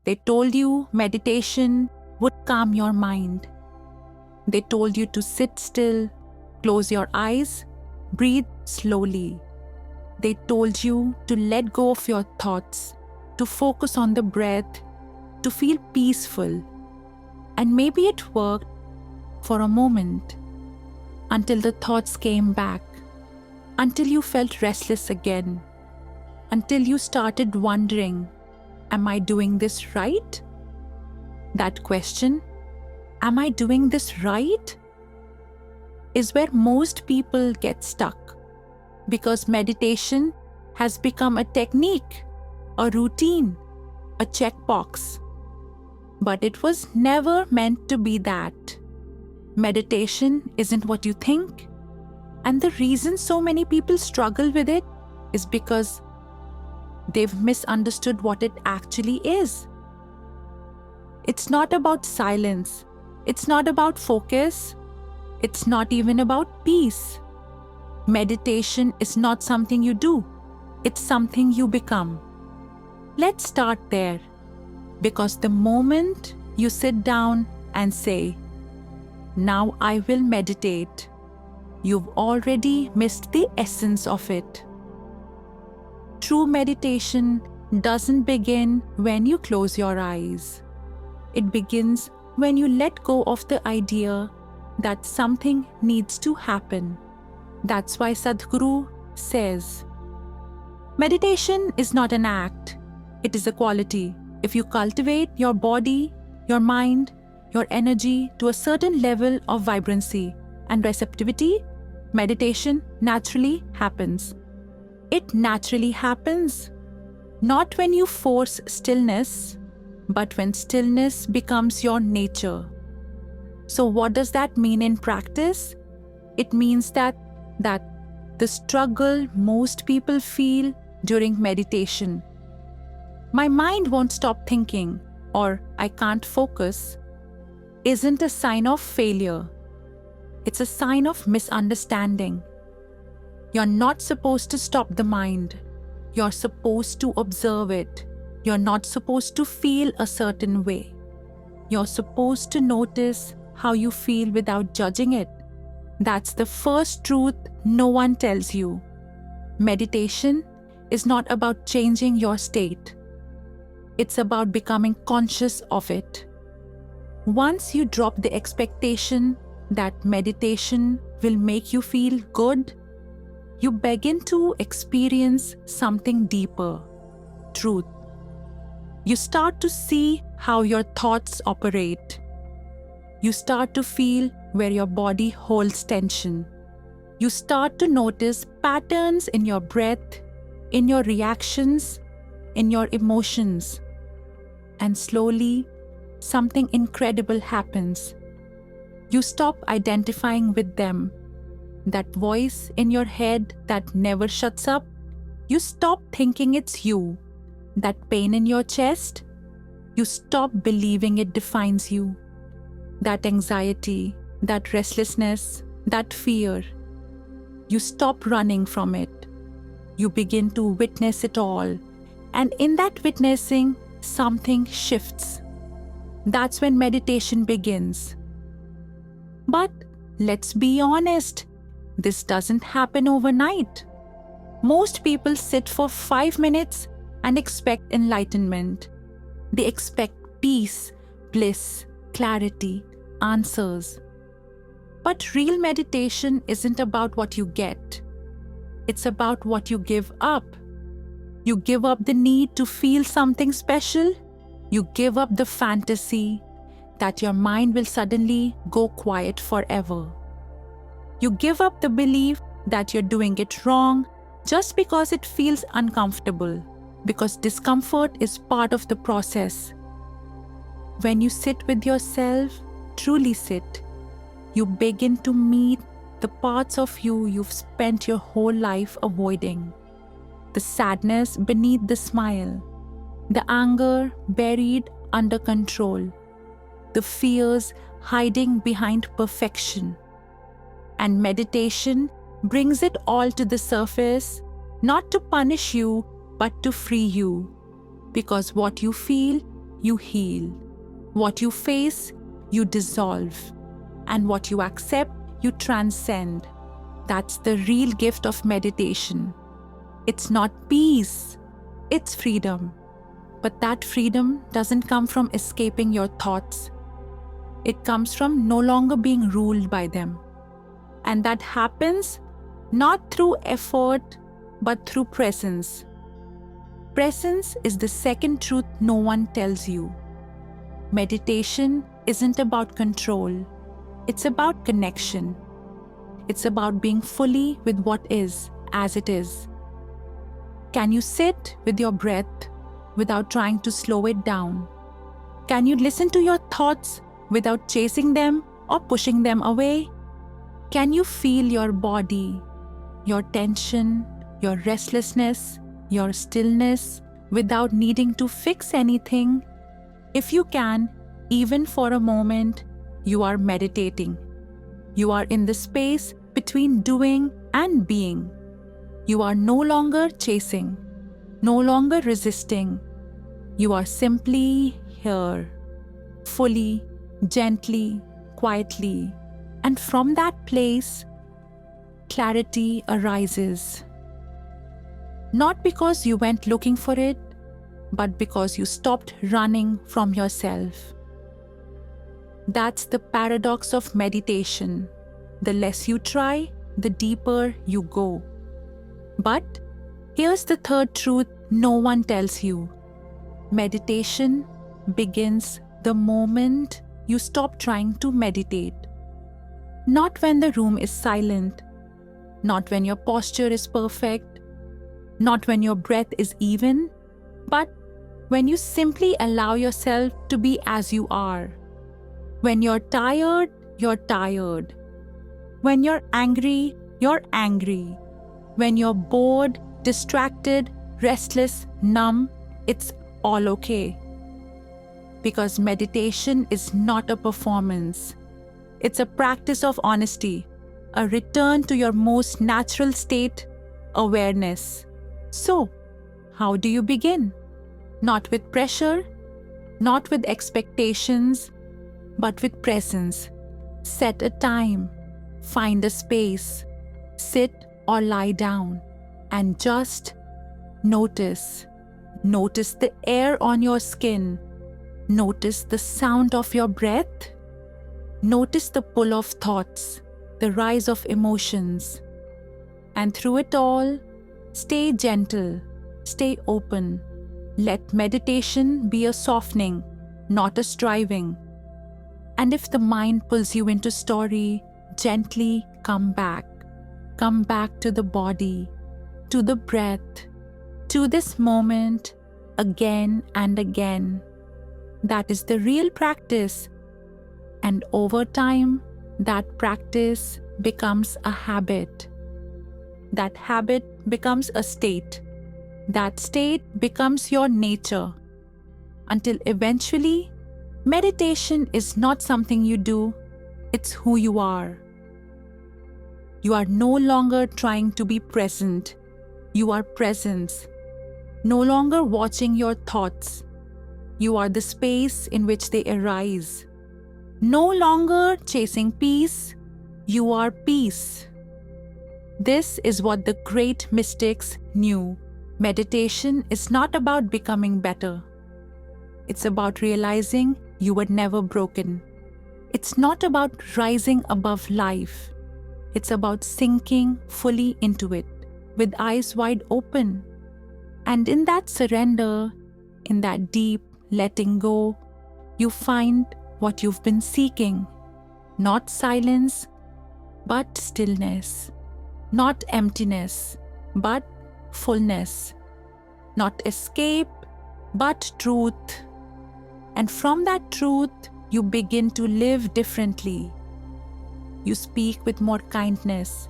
They told you meditation would calm your mind. They told you to sit still, close your eyes, breathe slowly. They told you to let go of your thoughts, to focus on the breath, to feel peaceful. And maybe it worked for a moment, until the thoughts came back, until you felt restless again, until you started wondering, am I doing this right? That question, am I doing this right? Is where most people get stuck, because meditation has become a technique, a routine, a checkbox. But it was never meant to be that. Meditation isn't what you think. And the reason so many people struggle with it is because they've misunderstood what it actually is. It's not about silence. It's not about focus. It's not even about peace. Meditation is not something you do. It's something you become. Let's start there. Because the moment you sit down and say, now I will meditate, you've already missed the essence of it. True meditation doesn't begin when you close your eyes. It begins when you let go of the idea that something needs to happen. That's why Sadhguru says, meditation is not an act, it is a quality. If you cultivate your body, your mind, your energy to a certain level of vibrancy and receptivity, meditation naturally happens. It naturally happens, not when you force stillness, but when stillness becomes your nature. So what does that mean in practice? It means that the struggle most people feel during meditation, my mind won't stop thinking, or I can't focus, isn't a sign of failure. It's a sign of misunderstanding. You're not supposed to stop the mind. You're supposed to observe it. You're not supposed to feel a certain way. You're supposed to notice how you feel without judging it. That's the first truth no one tells you. Meditation is not about changing your state. It's about becoming conscious of it. Once you drop the expectation that meditation will make you feel good, you begin to experience something deeper, truth. You start to see how your thoughts operate. You start to feel where your body holds tension. You start to notice patterns in your breath, in your reactions, in your emotions. And slowly, something incredible happens. You stop identifying with them. That voice in your head that never shuts up, you stop thinking it's you. That pain in your chest, you stop believing it defines you. That anxiety, that restlessness, that fear, you stop running from it. You begin to witness it all. And in that witnessing, something shifts. That's when meditation begins. But let's be honest, this doesn't happen overnight. Most people sit for 5 minutes and expect enlightenment. They expect peace, bliss, clarity, answers. But real meditation isn't about what you get. It's about what you give up. You give up the need to feel something special. You give up the fantasy that your mind will suddenly go quiet forever. You give up the belief that you're doing it wrong just because it feels uncomfortable, because discomfort is part of the process. When you sit with yourself, truly sit, you begin to meet the parts of you you've spent your whole life avoiding. The sadness beneath the smile, the anger buried under control, the fears hiding behind perfection. And meditation brings it all to the surface, not to punish you, but to free you. Because what you feel you heal. What you face, you dissolve. And what you accept, you transcend. That's the real gift of meditation. It's not peace, it's freedom. But that freedom doesn't come from escaping your thoughts. It comes from no longer being ruled by them. And that happens not through effort, but through presence. Presence is the second truth no one tells you. Meditation isn't about control. It's about connection. It's about being fully with what is, as it is. Can you sit with your breath without trying to slow it down? Can you listen to your thoughts without chasing them or pushing them away? Can you feel your body, your tension, your restlessness, your stillness without needing to fix anything? If you can, even for a moment, you are meditating. You are in the space between doing and being. You are no longer chasing, no longer resisting. You are simply here, fully, gently, quietly. And from that place, clarity arises. Not because you went looking for it, but because you stopped running from yourself. That's the paradox of meditation. The less you try, the deeper you go. But here's the third truth no one tells you. Meditation begins the moment you stop trying to meditate. Not when the room is silent, not when your posture is perfect, not when your breath is even, but when you simply allow yourself to be as you are. When you're tired, you're tired. When you're angry, you're angry. When you're bored, distracted, restless, numb, it's all okay. Because meditation is not a performance. It's a practice of honesty, a return to your most natural state, awareness. So, how do you begin? Not with pressure, not with expectations, but with presence. Set a time, find a space, sit or lie down, and just notice. Notice the air on your skin. Notice the sound of your breath. Notice the pull of thoughts, the rise of emotions. And through it all, stay gentle, stay open. Let meditation be a softening, not a striving. And if the mind pulls you into story, gently come back. Come back to the body, to the breath, to this moment again and again. That is the real practice. And over time, that practice becomes a habit. That habit becomes a state. That state becomes your nature. Until eventually, meditation is not something you do, it's who you are. You are no longer trying to be present. You are presence. No longer watching your thoughts. You are the space in which they arise. No longer chasing peace. You are peace. This is what the great mystics knew. Meditation is not about becoming better. It's about realizing you were never broken. It's not about rising above life. It's about sinking fully into it, with eyes wide open. And in that surrender, in that deep letting go, you find what you've been seeking. Not silence, but stillness. Not emptiness, but fullness. Not escape, but truth. And from that truth, you begin to live differently. You speak with more kindness.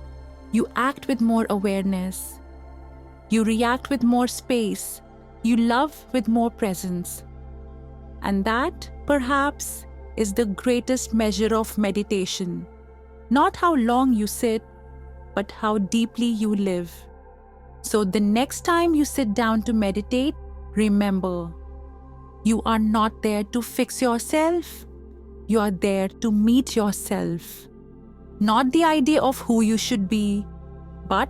You act with more awareness. You react with more space. You love with more presence. And that, perhaps, is the greatest measure of meditation. Not how long you sit, but how deeply you live. So the next time you sit down to meditate, remember, You are not there to fix yourself. You are there to meet yourself. Not the idea of who you should be, but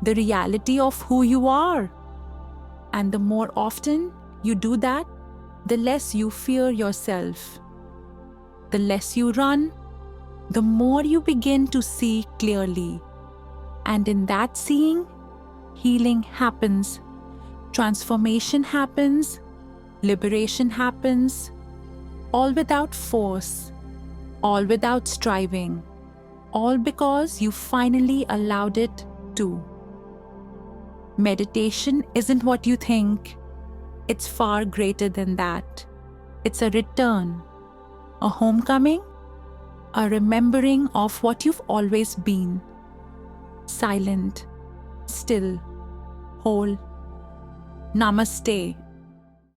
the reality of who you are. And the more often you do that, the less you fear yourself. The less you run, the more you begin to see clearly. And in that seeing, healing happens, transformation happens, liberation happens, all without force, all without striving, all because you finally allowed it to. Meditation isn't what you think. It's far greater than that. It's a return, a homecoming, a remembering of what you've always been. Silent, still, whole. Namaste.